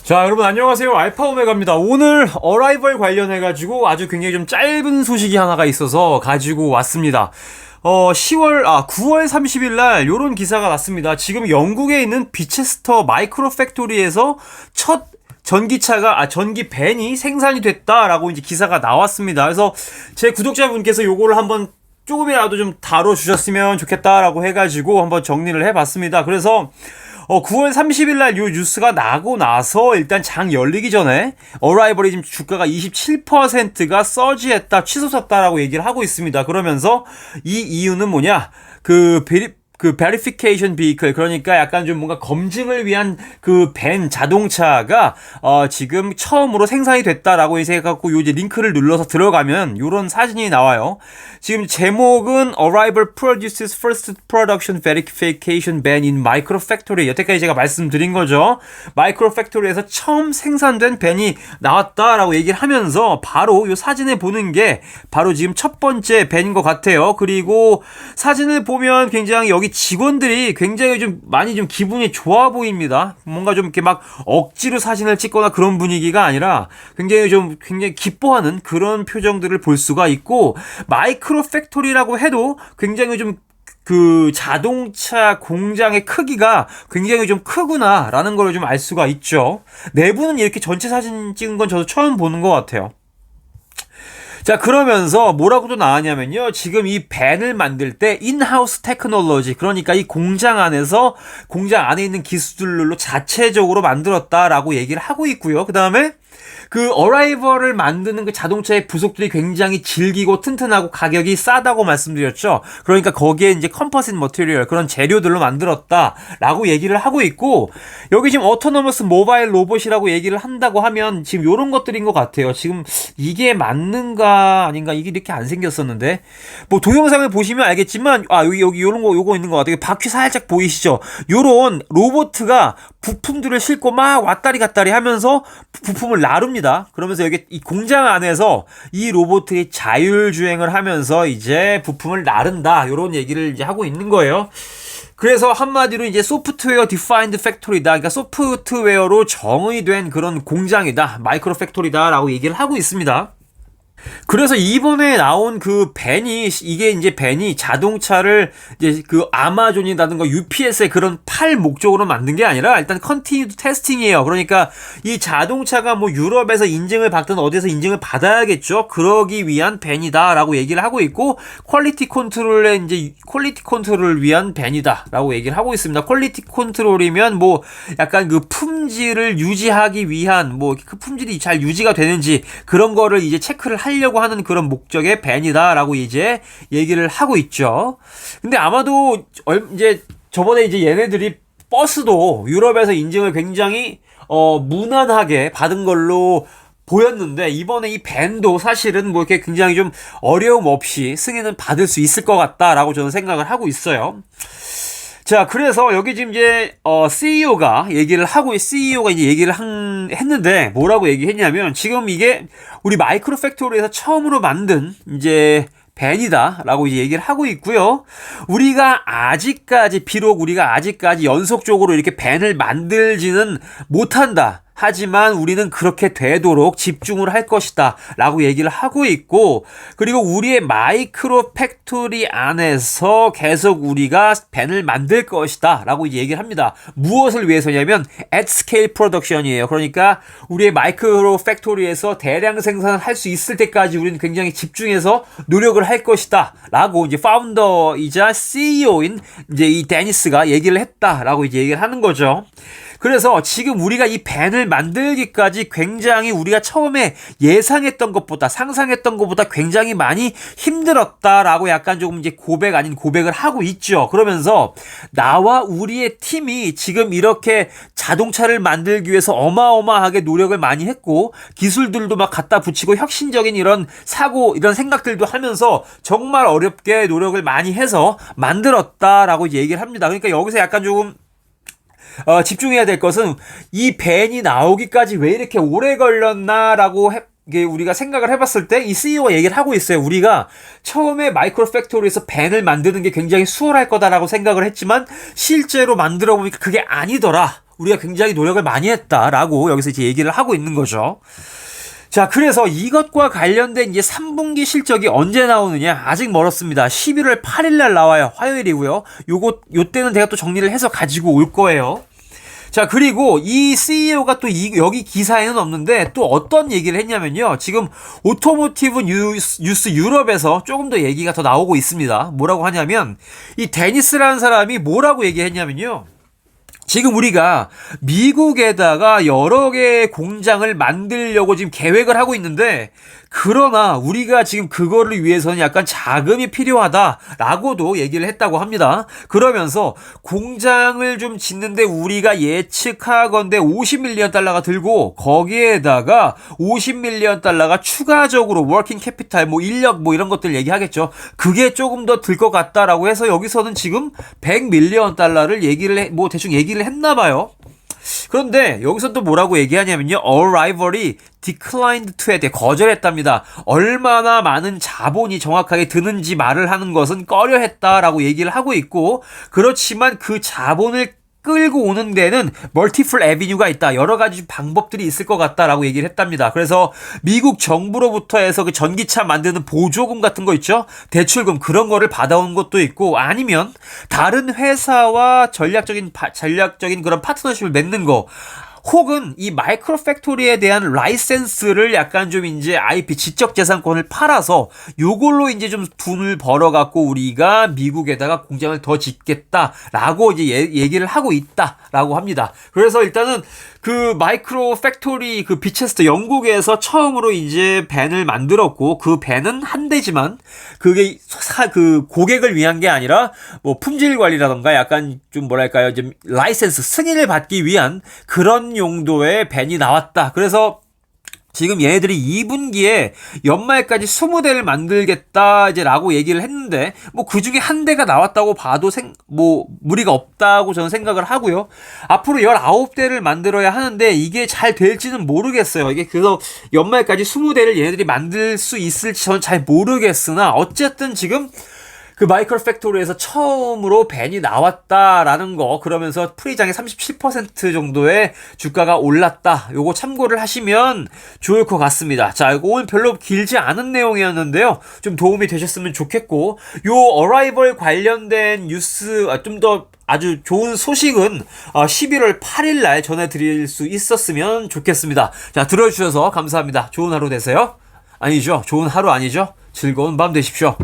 자, 여러분 안녕하세요. 알파 오메가입니다. 오늘 어라이벌 관련해가지고 아주 굉장히 좀 짧은 소식이 하나가 있어서 가지고 왔습니다. 9월 30일 날 요런 기사가 났습니다. 지금 영국에 있는 비체스터 마이크로 팩토리에서 첫 전기 밴이 생산이 됐다라고 이제 기사가 나왔습니다. 그래서 제 구독자분께서 요거를 한번 조금이라도 좀 다뤄주셨으면 좋겠다라고 해가지고 한번 정리를 해봤습니다. 그래서 9월 30일 날 요 뉴스가 나고 나서 일단 장 열리기 전에 어라이벌이 지금 주가가 27%가 서지했다, 치솟았다라고 얘기를 하고 있습니다. 그러면서 이 이유는 뭐냐? verification vehicle, 그러니까 약간 좀 뭔가 검증을 위한 그 밴 자동차가 지금 처음으로 생산이 됐다라고 이제 해갖고 요 이제 링크를 눌러서 들어가면 요런 사진이 나와요. 지금 제목은 Arrival produces first production verification ban in micro factory. 여태까지 제가 말씀드린 거죠. 마이크로 팩토리에서 처음 생산된 밴이 나왔다라고 얘기를 하면서 바로 요 사진을 보는 게 바로 지금 첫 번째 밴인 것 같아요. 그리고 사진을 보면 굉장히 여기 직원들이 굉장히 좀 많이 좀 기분이 좋아 보입니다. 뭔가 좀 이렇게 막 억지로 사진을 찍거나 그런 분위기가 아니라 굉장히 기뻐하는 그런 표정들을 볼 수가 있고, 마이크로 팩토리라고 해도 굉장히 좀 그 자동차 공장의 크기가 굉장히 좀 크구나라는 걸 좀 알 수가 있죠. 내부는 이렇게 전체 사진 찍은 건 저도 처음 보는 것 같아요. 자, 그러면서 뭐라고 또 나왔냐면요. 지금 이 밴을 만들 때 인하우스 테크놀로지, 그러니까 이 공장 안에 있는 기술들로 자체적으로 만들었다라고 얘기를 하고 있고요. 그 다음에 그 어라이벌을 만드는 그 자동차의 부속들이 굉장히 질기고 튼튼하고 가격이 싸다고 말씀드렸죠. 그러니까 거기에 이제 컴포sit 머티리얼, 그런 재료들로 만들었다라고 얘기를 하고 있고, 여기 지금 어토노머스 모바일 로봇이라고 얘기를 한다고 하면 지금 요런 것들인 것 같아요. 지금 이게 맞는가 아닌가, 이게 이렇게 안 생겼었는데, 뭐 동영상을 보시면 알겠지만 여기 요거 있는 것 같아요. 바퀴 살짝 보이시죠? 요런 로봇가 부품들을 싣고 막 왔다리 갔다리 하면서 부품을 나릅니다. 그러면서 여기 이 공장 안에서 이 로봇이 자율주행을 하면서 이제 부품을 나른다, 요런 얘기를 이제 하고 있는 거예요. 그래서 한마디로 이제 소프트웨어 디파인드 팩토리다, 그러니까 소프트웨어로 정의 된 그런 공장이다, 마이크로 팩토리다라고 얘기를 하고 있습니다. 그래서 이번에 나온 그 밴이, 이게 이제 밴이 자동차를 이제 그 아마존이라든가 UPS의 그런 팔 목적으로 만든 게 아니라 일단 컨티뉴드 테스팅이에요. 그러니까 이 자동차가 뭐 유럽에서 인증을 받든 어디서 인증을 받아야겠죠. 그러기 위한 밴이다라고 얘기를 하고 있고, 퀄리티 컨트롤을 위한 밴이다라고 얘기를 하고 있습니다. 퀄리티 컨트롤이면 뭐 약간 그 품질을 유지하기 위한, 뭐 그 품질이 잘 유지가 되는지 그런 거를 이제 체크를 하려고 하는 그런 목적의 밴이다라고 이제 얘기를 하고 있죠. 근데 아마도 이제 저번에 이제 얘네들이 버스도 유럽에서 인증을 굉장히 무난하게 받은 걸로 보였는데, 이번에 이 밴도 사실은 뭐 이렇게 굉장히 좀 어려움 없이 승인을 받을 수 있을 것 같다라고 저는 생각을 하고 있어요. 자, 그래서 여기 지금 이제 CEO가 이제 얘기를 했는데, 뭐라고 얘기했냐면, 지금 이게 우리 마이크로 팩토리에서 처음으로 만든 이제 밴이다라고 이제 얘기를 하고 있고요. 비록 우리가 아직까지 연속적으로 이렇게 밴을 만들지는 못한다, 하지만 우리는 그렇게 되도록 집중을 할 것이다 라고 얘기를 하고 있고, 그리고 우리의 마이크로 팩토리 안에서 계속 우리가 밴을 만들 것이다 라고 이제 얘기를 합니다. 무엇을 위해서냐면 at scale production이에요. 그러니까 우리의 마이크로 팩토리에서 대량 생산을 할 수 있을 때까지 우리는 굉장히 집중해서 노력을 할 것이다 라고 이제 파운더이자 CEO인 이제 이 데니스가 얘기를 했다라고 이제 얘기를 하는 거죠. 그래서 지금 우리가 이 밴을 만들기까지 굉장히 우리가 처음에 예상했던 것보다, 상상했던 것보다 굉장히 많이 힘들었다라고 약간 조금 이제 고백 아닌 고백을 하고 있죠. 그러면서 나와 우리의 팀이 지금 이렇게 자동차를 만들기 위해서 어마어마하게 노력을 많이 했고, 기술들도 막 갖다 붙이고 혁신적인 이런 생각들도 하면서 정말 어렵게 노력을 많이 해서 만들었다라고 이제 얘기를 합니다. 그러니까 여기서 약간 조금 집중해야 될 것은, 이 밴이 나오기까지 왜 이렇게 오래 걸렸나라고 우리가 생각을 해봤을 때 이 CEO가 얘기를 하고 있어요. 우리가 처음에 마이크로 팩토리에서 밴을 만드는 게 굉장히 수월할 거다라고 생각을 했지만 실제로 만들어 보니까 그게 아니더라. 우리가 굉장히 노력을 많이 했다라고 여기서 이제 얘기를 하고 있는 거죠. 자, 그래서 이것과 관련된 이제 3분기 실적이 언제 나오느냐? 아직 멀었습니다. 11월 8일 날 나와요. 화요일이고요. 요때는 제가 또 정리를 해서 가지고 올 거예요. 자, 그리고 이 CEO가 또 여기 기사에는 없는데 또 어떤 얘기를 했냐면요. 지금 오토모티브 뉴스 유럽에서 조금 더 얘기가 더 나오고 있습니다. 뭐라고 하냐면 이 데니스라는 사람이 뭐라고 얘기했냐면요. 지금 우리가 미국에다가 여러 개의 공장을 만들려고 지금 계획을 하고 있는데, 그러나 우리가 지금 그거를 위해서는 약간 자금이 필요하다라고도 얘기를 했다고 합니다. 그러면서 공장을 좀 짓는데 우리가 예측하건대 50밀리언 달러가 들고, 거기에다가 50밀리언 달러가 추가적으로 워킹 캐피탈, 뭐 인력 뭐 이런 것들 얘기하겠죠. 그게 조금 더 들 것 같다라고 해서 여기서는 지금 100밀리언 달러를 뭐 대충 얘기를 했나 봐요. 그런데 여기서 또 뭐라고 얘기하냐면요. Arrival이 declined to에 대해 거절했답니다. 얼마나 많은 자본이 정확하게 드는지 말을 하는 것은 꺼려했다라고 얘기를 하고 있고, 그렇지만 그 자본을 끌고 오는 데는 멀티플 애비뉴가 있다. 여러 가지 방법들이 있을 것 같다라고 얘기를 했답니다. 그래서 미국 정부로부터 해서 그 전기차 만드는 보조금 같은 거 있죠? 대출금 그런 거를 받아온 것도 있고, 아니면 다른 회사와 전략적인 그런 파트너십을 맺는 거, 혹은 이 마이크로 팩토리에 대한 라이센스를 약간 좀 이제 IP 지적재산권을 팔아서 요걸로 이제 좀 돈을 벌어갖고 우리가 미국에다가 공장을 더 짓겠다라고 이제 얘기를 하고 있다라고 합니다. 그래서 일단은 그 마이크로 팩토리 그 비체스터 영국에서 처음으로 이제 밴을 만들었고, 그 밴은 한 대지만 그게 그 고객을 위한 게 아니라 뭐 품질 관리라던가 약간 좀 뭐랄까요, 좀 라이센스 승인을 받기 위한 그런 용도의 밴이 나왔다. 그래서 지금 얘네들이 2분기에 연말까지 20대를 만들겠다 이제 라고 얘기를 했는데, 뭐 그 중에 한 대가 나왔다고 봐도 뭐 무리가 없다고 저는 생각을 하고요. 앞으로 19대를 만들어야 하는데 이게 잘 될지는 모르겠어요. 이게 그래서 연말까지 20대를 얘네들이 만들 수 있을지 저는 잘 모르겠으나, 어쨌든 지금 그 마이크로 팩토리에서 처음으로 밴이 나왔다라는 거, 그러면서 프리장의 37% 정도의 주가가 올랐다. 요거 참고를 하시면 좋을 것 같습니다. 자, 이거 오늘 별로 길지 않은 내용이었는데요. 좀 도움이 되셨으면 좋겠고, 요 어라이벌 관련된 뉴스 좀 더 아주 좋은 소식은 11월 8일 날 전해드릴 수 있었으면 좋겠습니다. 자, 들어주셔서 감사합니다. 좋은 하루 되세요. 아니죠. 좋은 하루 아니죠. 즐거운 밤 되십시오.